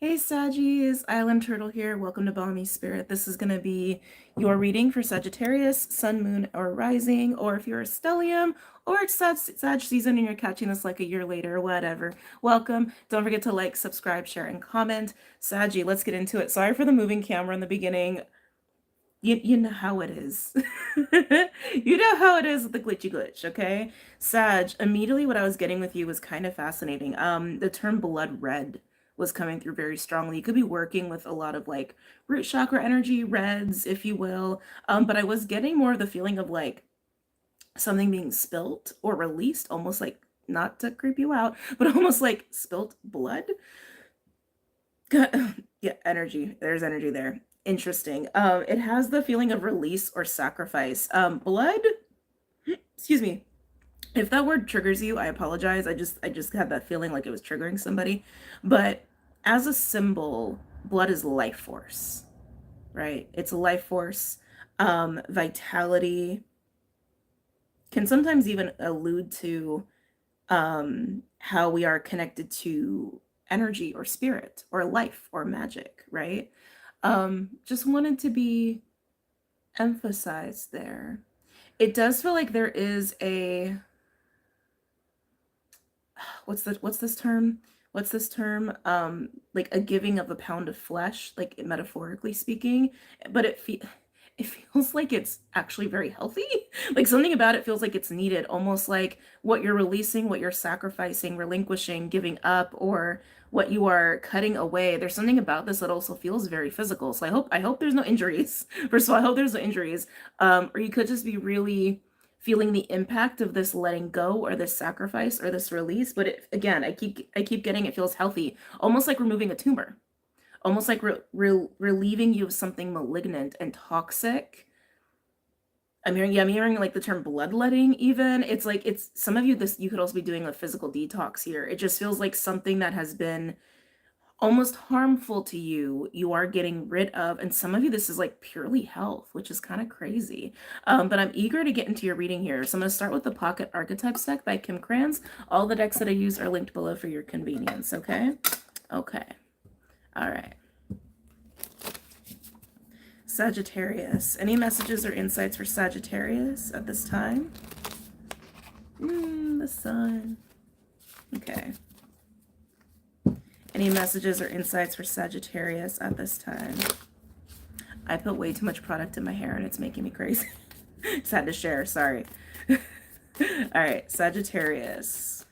Hey Saggies, Island Turtle here. Welcome to BOMISpirit. This is going to be your reading for Sagittarius, Sun, Moon, or Rising, or if you're a stellium, or it's Sag season and you're catching this like a year later or whatever. Welcome. Don't forget to like, subscribe, share, and comment. Saggy, let's get into it. Sorry for the moving camera in the beginning. You know how it is. You know how it is with the glitchy glitch, okay? Sag, immediately what I was getting with you was kind of fascinating. The term blood red was coming through very strongly. You could be working with a lot of like root chakra energy, reds, if you will. But I was getting more of the feeling of like something being spilt or released, almost like, not to creep you out, but almost like spilt blood. Yeah, energy. There's energy there. Interesting. It has the feeling of release or sacrifice. Blood, excuse me. If that word triggers you, I apologize. I just had that feeling like it was triggering somebody. But as a symbol, blood is life force, right? It's a life force. Vitality can sometimes even allude to how we are connected to energy or spirit or life or magic, right? Just wanted to be emphasized there. It does feel like there is a what's this term? What's this term? Like a giving of a pound of flesh, like metaphorically speaking, but it feels like it's actually very healthy. Like something about it feels like it's needed, almost like what you're releasing, what you're sacrificing, relinquishing, giving up, or what you are cutting away. There's something about this that also feels very physical. So I hope there's no injuries. First of all, I hope there's no injuries. Or you could just be really feeling the impact of this letting go or this sacrifice or this release. But again, I keep getting it feels healthy, almost like removing a tumor, almost like relieving you of something malignant and toxic. I'm hearing like the term bloodletting even. It's like it's some of you this you could also be doing a physical detox here. It just feels like something that has been almost harmful to you, you are getting rid of. And some of you, this is like purely health, which is kind of crazy. But I'm eager to get into your reading here. So I'm going to start with the Pocket Archetypes deck by Kim Kranz. All the decks that I use are linked below for your convenience, okay? Okay. All right. Sagittarius. Any messages or insights for Sagittarius at this time? The sun. Okay. Any messages or insights for Sagittarius at this time? I put way too much product in my hair and it's making me crazy. Just had to share, sorry. All right, Sagittarius.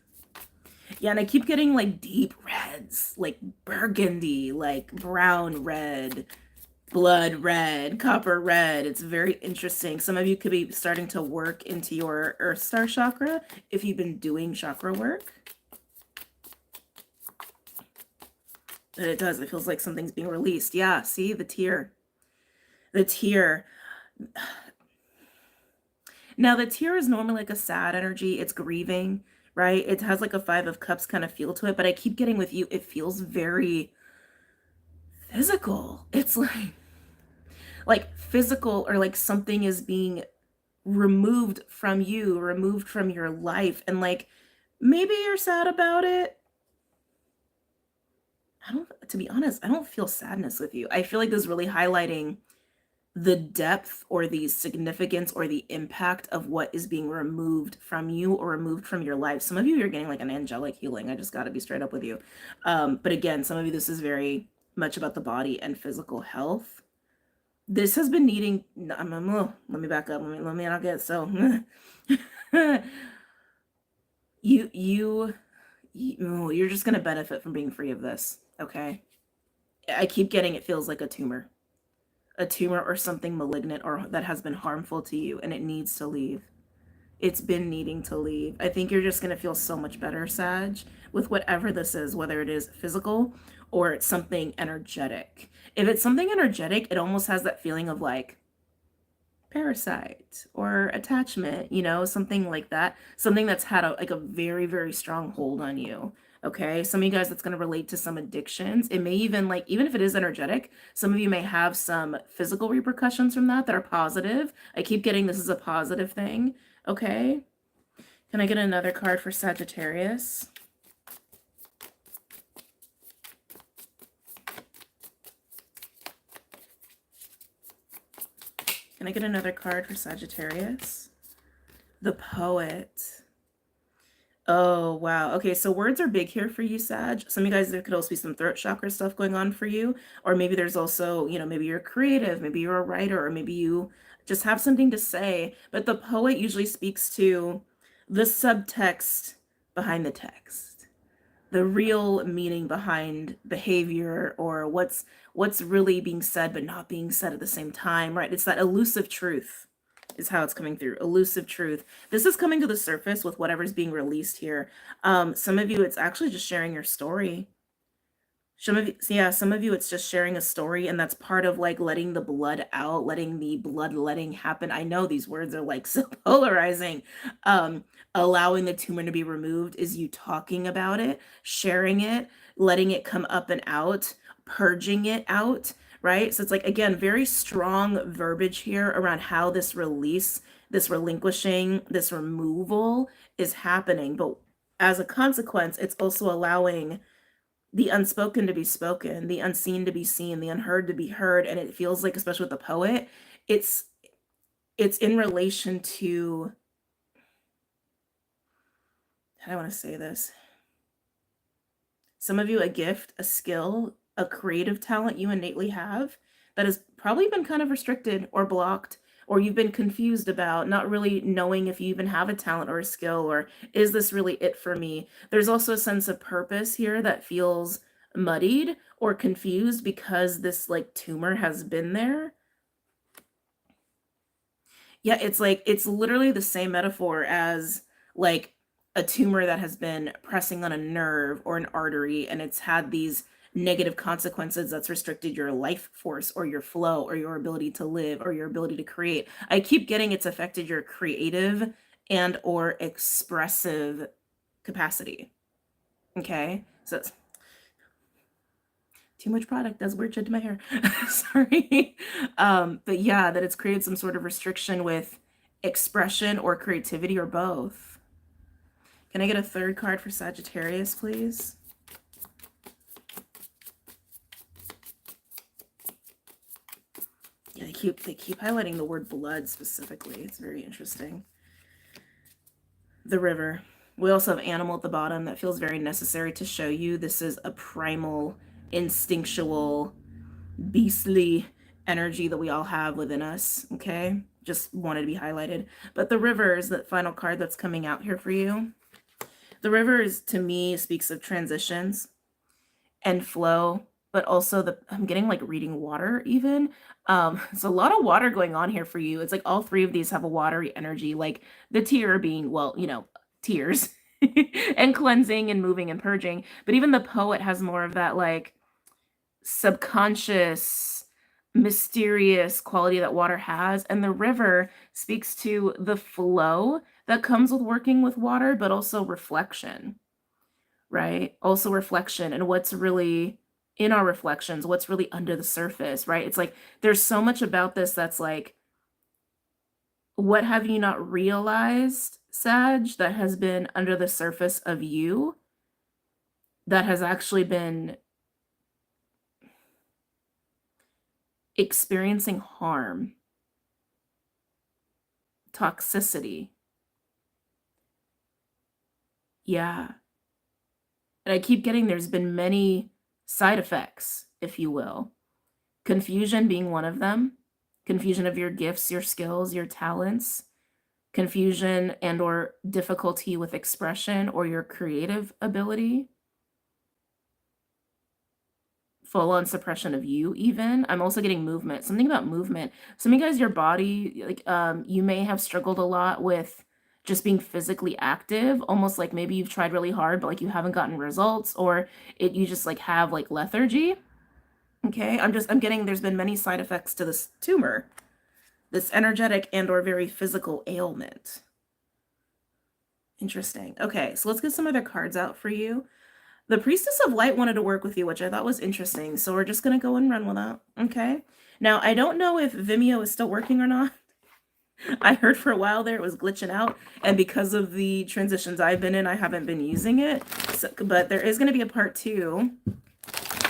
Yeah, and I keep getting like deep reds, like burgundy, like brown red, blood red, copper red. It's very interesting. Some of you could be starting to work into your Earth Star chakra if you've been doing chakra work. But it does. It feels like something's being released. Yeah, see the tear. The tear. Now, the tear is normally like a sad energy. It's grieving, right? It has like a Five of Cups kind of feel to it. But I keep getting with you, it feels very physical. It's like physical, or like something is being removed from you, removed from your life. And like maybe you're sad about it. To be honest, I don't feel sadness with you. I feel like this is really highlighting the depth or the significance or the impact of what is being removed from you or removed from your life. Some of you, you're getting like an angelic healing. I just got to be straight up with you. But again, some of you, this is very much about the body and physical health. This has been needing, let me back up. Let me not get so. You're just going to benefit from being free of this. Okay. I keep getting, it feels like a tumor or something malignant or that has been harmful to you, and it needs to leave. It's been needing to leave. I think you're just going to feel so much better, Sag, with whatever this is, whether it is physical or it's something energetic. If it's something energetic, it almost has that feeling of like parasite or attachment, something like that. Something that's had like a very, very strong hold on you. Okay, some of you guys, that's going to relate to some addictions. It may even even if it is energetic, some of you may have some physical repercussions from that are positive. I keep getting this is a positive thing. Okay, can I get another card for Sagittarius? Can I get another card for Sagittarius? The Poet. Oh, wow. Okay, so words are big here for you, Sag. Some of you guys, there could also be some throat chakra stuff going on for you. Or maybe there's also, maybe you're creative, maybe you're a writer, or maybe you just have something to say. But the poet usually speaks to the subtext behind the text, the real meaning behind behavior, or what's really being said but not being said at the same time, right? It's that elusive truth is how it's coming through. Elusive truth. This is coming to the surface with whatever's being released here. Some of you, it's actually just sharing your story. Some of you, it's just sharing a story, and that's part of like letting the blood out, letting the bloodletting happen. I know these words are like so polarizing. Allowing the tumor to be removed is you talking about it, sharing it, letting it come up and out, purging it out, right? So it's like, again, very strong verbiage here around how this release, this relinquishing, this removal is happening. But as a consequence, it's also allowing the unspoken to be spoken, the unseen to be seen, the unheard to be heard. And it feels like, especially with the poet, it's in relation to, how do I want to say this? Some of you, a gift, a skill, a creative talent you innately have that has probably been kind of restricted or blocked, or you've been confused about, not really knowing if you even have a talent or a skill, or is this really it for me? There's also a sense of purpose here that feels muddied or confused because this like tumor has been there. Yeah, it's like, it's literally the same metaphor as like a tumor that has been pressing on a nerve or an artery, and it's had these negative consequences that's restricted your life force or your flow or your ability to live or your ability to create. I keep getting it's affected your creative and or expressive capacity. Okay, so it's too much product does weird shit to my hair. Sorry. But yeah, that it's created some sort of restriction with expression or creativity or both. Can I get a third card for Sagittarius, please? Yeah, they keep highlighting the word blood specifically. It's very interesting. The river. We also have animal at the bottom. That feels very necessary to show you this is a primal, instinctual, beastly energy that we all have within us. Okay, just wanted to be highlighted. But the river is the final card that's coming out here for you. The river is, to me, speaks of transitions and flow, but also I'm getting like reading water even. It's a lot of water going on here for you. It's like all three of these have a watery energy, like the tear being, well, tears and cleansing and moving and purging. But even the poet has more of that like subconscious, mysterious quality that water has. And the river speaks to the flow that comes with working with water, but also reflection, right? Also reflection and what's really in our reflections, what's really under the surface, right? It's like there's so much about this that's like, what have you not realized, Sag, that has been under the surface of you that has actually been experiencing harm, toxicity. Yeah. And I keep getting there's been many side effects, if you will. Confusion being one of them. Confusion of your gifts, your skills, your talents. Confusion and or difficulty with expression or your creative ability. Full-on suppression of you even. I'm also getting movement. Something about movement. Some of you guys, your body, like you may have struggled a lot with just being physically active, almost like maybe you've tried really hard, but like you haven't gotten results, or you just like have like lethargy. Okay, I'm getting there's been many side effects to this tumor, this energetic and or very physical ailment. Interesting. Okay, so let's get some other cards out for you. The Priestess of Light wanted to work with you, which I thought was interesting. So we're just going to go and run with that. Okay. Now, I don't know if Vimeo is still working or not. I heard for a while there it was glitching out. And because of the transitions I've been in, I haven't been using it. So, but there is going to be a part 2.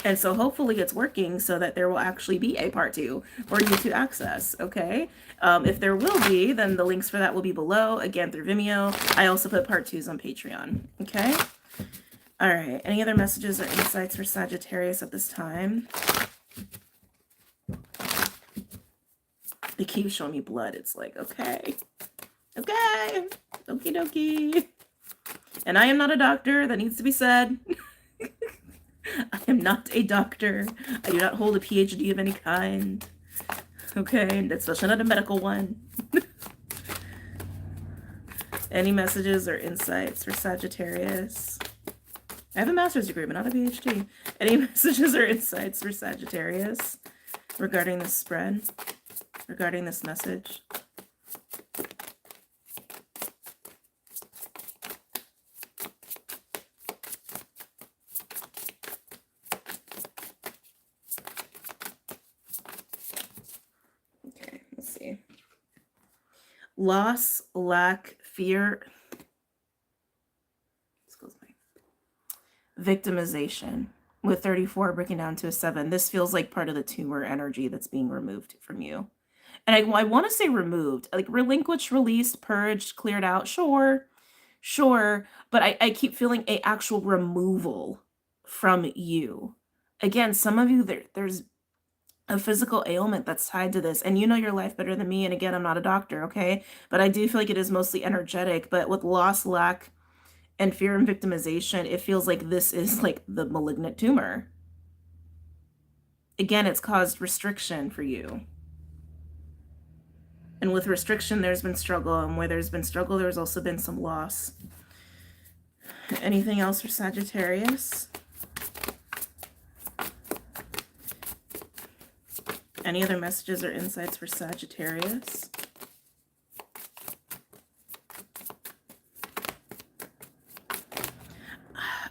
And so hopefully it's working so that there will actually be a part 2 for you to access, okay? If there will be, then the links for that will be below, again, through Vimeo. I also put part 2s on Patreon, okay? All right, any other messages or insights for Sagittarius at this time? They keep showing me blood. It's like, okay, okie dokie. And I am not a doctor, that needs to be said. I am not a doctor. I do not hold a PhD of any kind. Okay, and especially not a medical one. Any messages or insights for Sagittarius? I have a master's degree, but not a PhD. Any messages or insights for Sagittarius regarding this spread? Regarding this message? Okay, let's see. Loss, lack, fear. Victimization. With 34 breaking down to a 7, this feels like part of the tumor energy that's being removed from you. And I want to say removed, like relinquished, released, purged, cleared out. Sure, but I keep feeling a actual removal from you. Again, some of you, there's a physical ailment that's tied to this, and you know your life better than me. And again, I'm not a doctor, okay? But I do feel like it is mostly energetic. But with loss, lack, and fear and victimization, it feels like this is like the malignant tumor. Again, it's caused restriction for you. And with restriction, there's been struggle. And where there's been struggle, there's also been some loss. Anything else for Sagittarius? Any other messages or insights for Sagittarius?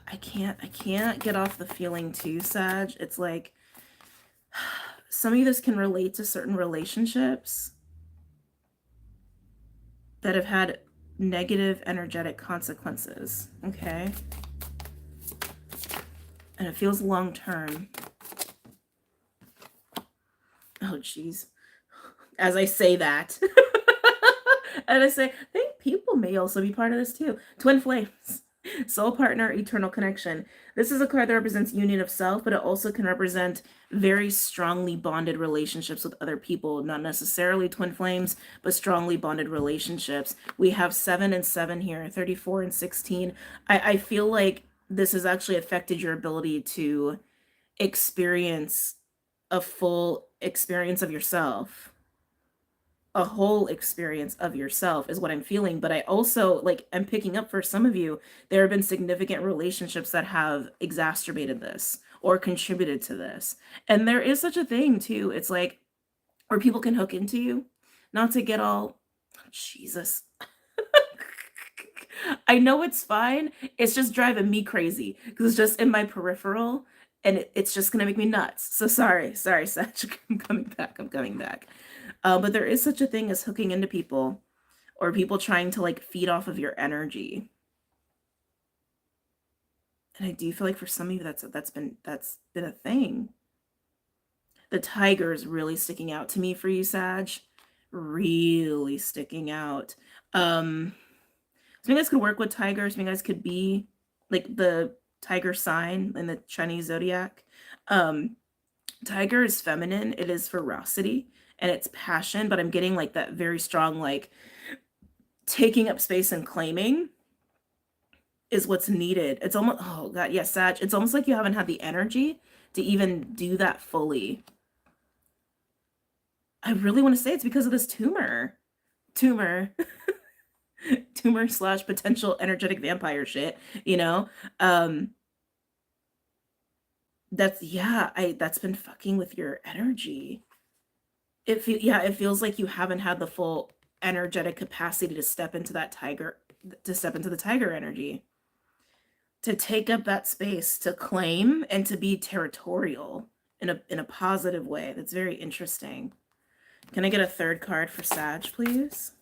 I can't get off the feeling too, Sag. It's like some of you, this can relate to certain relationships that have had negative energetic consequences, okay? And it feels long term. Oh, geez. As I say that. And I say, I think people may also be part of this too. Twin flames. Soul partner, eternal connection. This is a card that represents union of self, but it also can represent very strongly bonded relationships with other people. Not necessarily twin flames, but strongly bonded relationships. We have 7 and 7 here, 34 and 16. I feel like this has actually affected your ability to experience a full experience of yourself. A whole experience of yourself is what I'm feeling. But I also, like, I'm picking up for some of you, there have been significant relationships that have exacerbated this or contributed to this. And there is such a thing too. It's like where people can hook into you, not to get all, Jesus. I know it's fine. It's just driving me crazy because it's just in my peripheral and it's just going to make me nuts. So sorry, Sag. I'm coming back. But there is such a thing as hooking into people or people trying to like feed off of your energy. And I do feel like for some of you that's been a thing. The tiger is really sticking out to me for you, Sag. Really sticking out. Some of you guys could work with tigers. Some of you guys could be like the tiger sign in the Chinese zodiac. Tiger is feminine. It is ferocity and it's passion, but I'm getting like that very strong, like taking up space and claiming is what's needed. It's almost, oh God, yes, Sag. It's almost like you haven't had the energy to even do that fully. I really want to say it's because of this tumor. Tumor / potential energetic vampire shit, you know? That's been fucking with your energy. It feels like you haven't had the full energetic capacity to step into the tiger energy, to take up that space, to claim and to be territorial in a positive way. That's very interesting. Can I get a third card for Sag, please?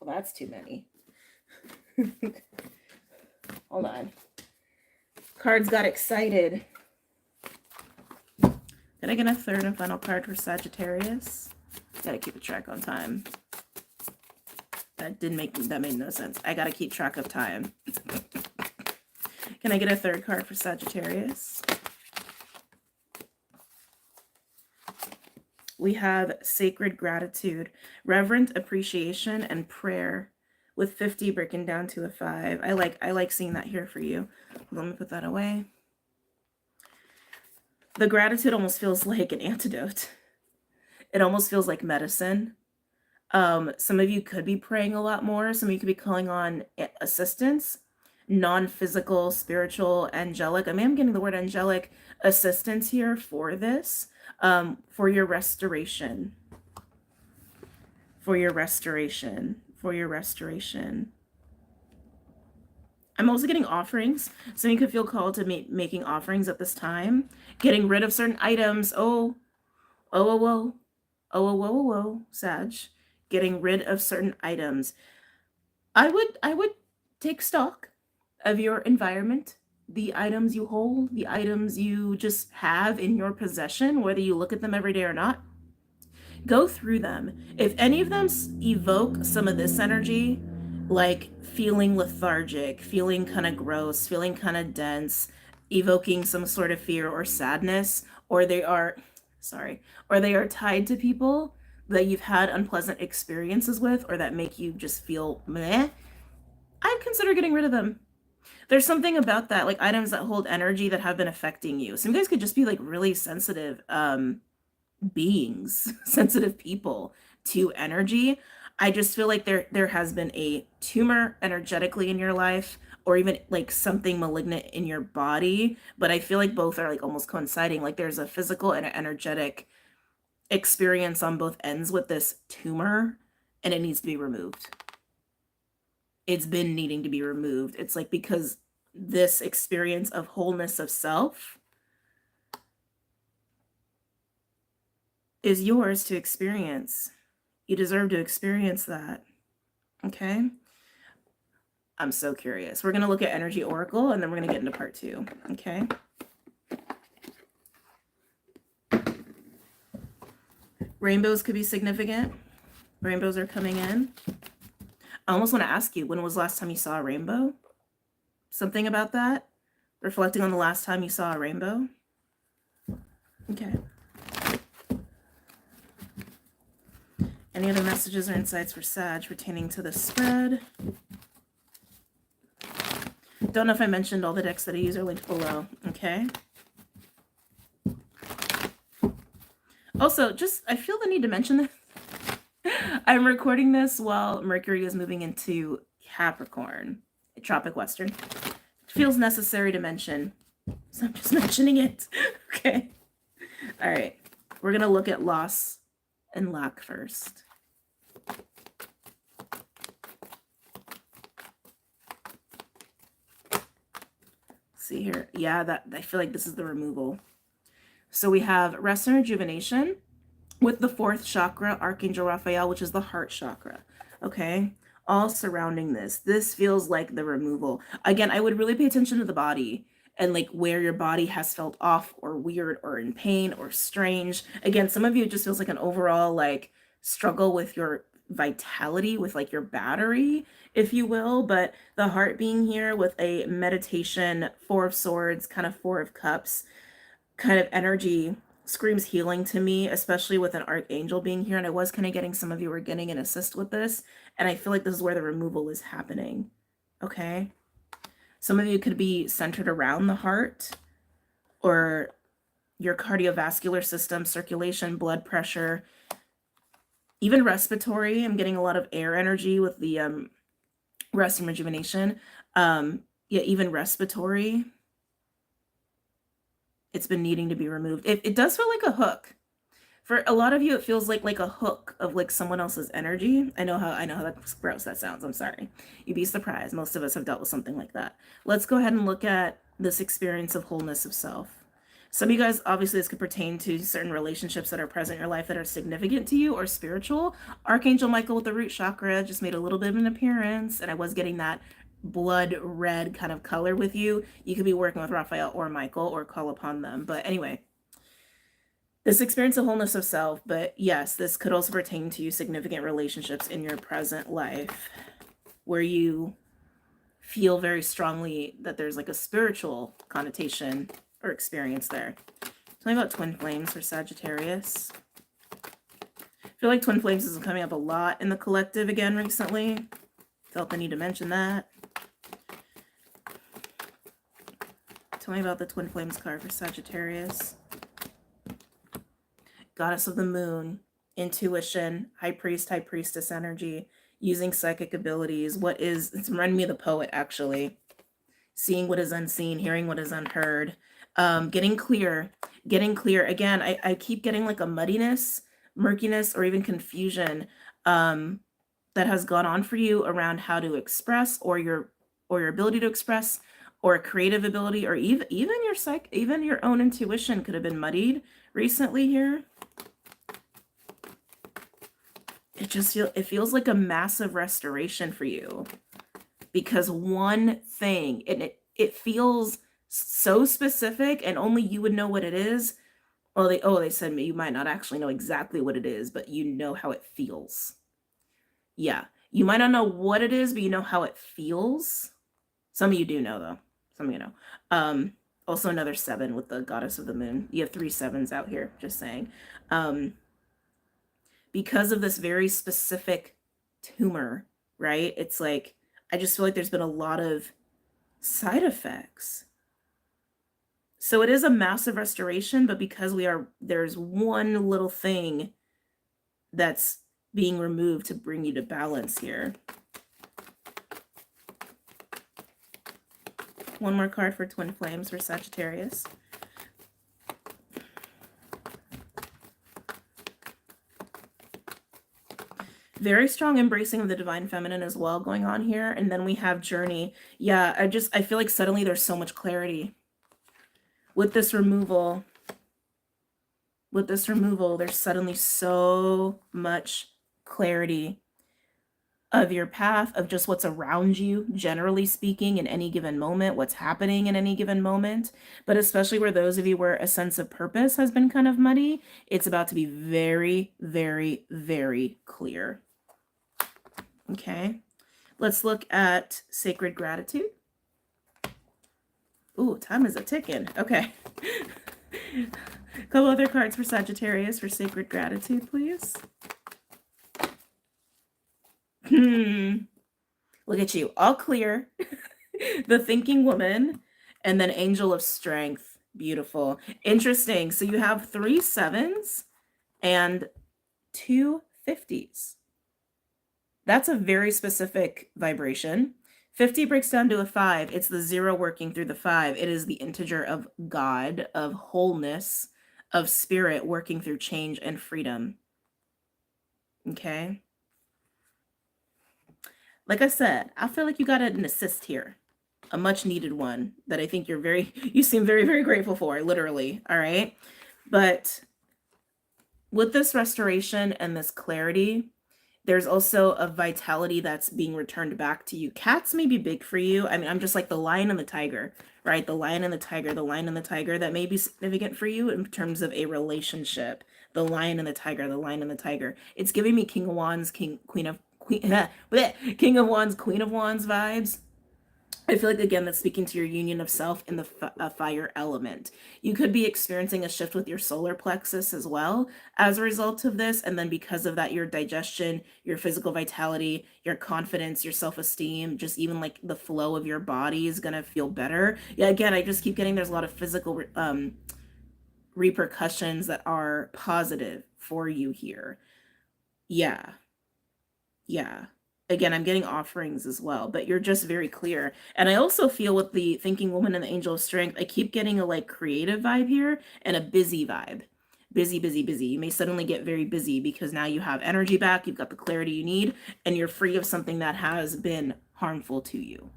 Well, that's too many. Hold on. Cards got excited. Did I get a third and final card for Sagittarius? Gotta keep a track on time. That made no sense. I gotta keep track of time. Can I get a third card for Sagittarius? We have sacred gratitude, reverent appreciation, and prayer, with 50 breaking down to a 5. I like seeing that here for you. Let me put that away. The gratitude almost feels like an antidote. It almost feels like medicine. Some of you could be praying a lot more. Some of you could be calling on assistance, non-physical, spiritual, angelic. I mean, I'm getting the word angelic assistance here for this, for your restoration. For your restoration. For your restoration. I'm also getting offerings. So you could feel called to making offerings at this time. Getting rid of certain items. Oh, Sag. Getting rid of certain items. I would take stock of your environment, the items you hold, the items you just have in your possession, whether you look at them every day or not. Go through them. If any of them evoke some of this energy, like feeling lethargic, feeling kind of gross, feeling kind of dense, evoking some sort of fear or sadness, or they are tied to people that you've had unpleasant experiences with, or that make you just feel meh, I'd consider getting rid of them. There's something about that, like items that hold energy that have been affecting you. Some guys could just be like really sensitive beings, sensitive people to energy. I just feel like there has been a tumor energetically in your life, or even like something malignant in your body. But I feel like both are like almost coinciding. Like there's a physical and an energetic experience on both ends with this tumor, and it needs to be removed. It's been needing to be removed. It's like, because this experience of wholeness of self is yours to experience. You deserve to experience that. Okay? I'm so curious. We're going to look at Energy Oracle, and then we're going to get into part 2. Okay? Rainbows could be significant. Rainbows are coming in. I almost want to ask you, when was the last time you saw a rainbow? Something about that? Reflecting on the last time you saw a rainbow? Okay. Any other messages or insights for Sag pertaining to the spread? Don't know if I mentioned all the decks that I use are linked below. Okay. Also, I feel the need to mention this. I'm recording this while Mercury is moving into Capricorn, Tropic Western. It feels necessary to mention, so I'm just mentioning it. Okay. All right. We're going to look at loss and lack first. See here. Yeah, I feel like this is the removal. So we have rest and rejuvenation with the 4th chakra, Archangel Raphael, which is the heart chakra. Okay. All surrounding this. This feels like the removal. Again, I would really pay attention to the body and like where your body has felt off or weird or in pain or strange. Again, some of you, it just feels like an overall like struggle with your vitality, with like your battery, if you will. But the heart being here with a meditation, 4 of Swords, kind of 4 of Cups kind of energy screams healing to me, especially with an archangel being here. And I was kind of getting, some of you were getting an assist with this, and I feel like this is where the removal is happening. Okay. Some of you could be centered around the heart or your cardiovascular system, circulation, blood pressure, even respiratory. I'm getting a lot of air energy with the rest and rejuvenation. Yeah, even respiratory. It's been needing to be removed. It does feel like a hook. For a lot of you, it feels like a hook of like someone else's energy. I know how that's gross that sounds. I'm sorry. You'd be surprised. Most of us have dealt with something like that. Let's go ahead and look at this experience of wholeness of self. Some of you guys, obviously, this could pertain to certain relationships that are present in your life that are significant to you or spiritual. Archangel Michael with the root chakra just made a little bit of an appearance, and I was getting that blood red kind of color with you. You could be working with Raphael or Michael or call upon them. But anyway, this experience of wholeness of self, but yes, this could also pertain to significant relationships in your present life where you feel very strongly that there's like a spiritual connotation or experience there. Tell me about twin flames for Sagittarius. I feel like twin flames is coming up a lot in the collective again recently. Felt the need to mention that. Tell me about the twin flames card for Sagittarius. Goddess of the moon, intuition, high priest, high priestess energy, using psychic abilities. It's reminding me of the poet, actually. Seeing what is unseen, hearing what is unheard. Getting clear. Again, I keep getting like a muddiness, murkiness, or even confusion that has gone on for you around how to express or your ability to express or a creative ability, or even your own intuition could have been muddied recently here. It feels like a massive restoration for you, because one thing, and it feels so specific and only you would know what it is. Well, they said you might not actually know exactly what it is, but you know how it feels. Yeah, you might not know what it is, but you know how it feels. Some of you do know, though. Some of you know. Also another 7 with the goddess of the moon. You have 3 7s out here, just saying. Because of this very specific tumor, right? It's like, I just feel like there's been a lot of side effects. So it is a massive restoration, but because there's one little thing that's being removed to bring you to balance here. One more card for twin flames for Sagittarius. Very strong embracing of the divine feminine as well going on here. And then we have journey. Yeah, I feel like suddenly there's so much clarity. With this removal, there's suddenly so much clarity of your path, of just what's around you, generally speaking, in any given moment, what's happening in any given moment. But especially where those of you where a sense of purpose has been kind of muddy, it's about to be very, very, very clear. Okay, let's look at sacred gratitude. Ooh, time is a ticking. Okay. A couple other cards for Sagittarius for sacred gratitude, please. Look at you, all clear. The thinking woman, and then angel of strength. Beautiful. Interesting. So you have 3 7s and 2 50s. That's a very specific vibration. 50 breaks down to a 5. It's the 0 working through the 5. It is the integer of God, of wholeness, of spirit working through change and freedom. Okay. Like I said, I feel like you got an assist here, a much needed one that I think you seem very, very grateful for, literally. All right. But with this restoration and this clarity, there's also a vitality that's being returned back to you. Cats may be big for you. I mean, I'm just like the lion and the tiger, right? The lion and the tiger, that may be significant for you in terms of a relationship. The lion and the tiger. It's giving me King of Wands, King of Wands, Queen of Wands vibes. I feel like, again, that's speaking to your union of self in the fire element. You could be experiencing a shift with your solar plexus as well as a result of this. And then because of that, your digestion, your physical vitality, your confidence, your self-esteem, just even like the flow of your body is going to feel better. Yeah, again, I just keep getting there's a lot of physical repercussions that are positive for you here. Yeah. Again, I'm getting offerings as well, but you're just very clear. And I also feel with the thinking woman and the angel of strength, I keep getting a like creative vibe here and a busy vibe. Busy. You may suddenly get very busy because now you have energy back, you've got the clarity you need, and you're free of something that has been harmful to you.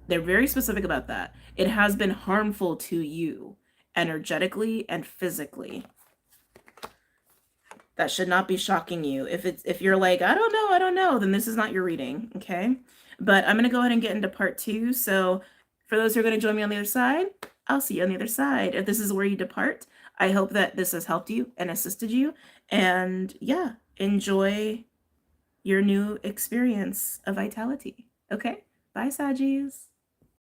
They're very specific about that. It has been harmful to you. energetically and physically. That should not be shocking you. If you're like, I don't know, then this is not your reading, okay? But I'm going to go ahead and get into part 2. So for those who are going to join me on the other side, I'll see you on the other side. If this is where you depart, I hope that this has helped you and assisted you. And yeah, enjoy your new experience of vitality. Okay? Bye, Saggies.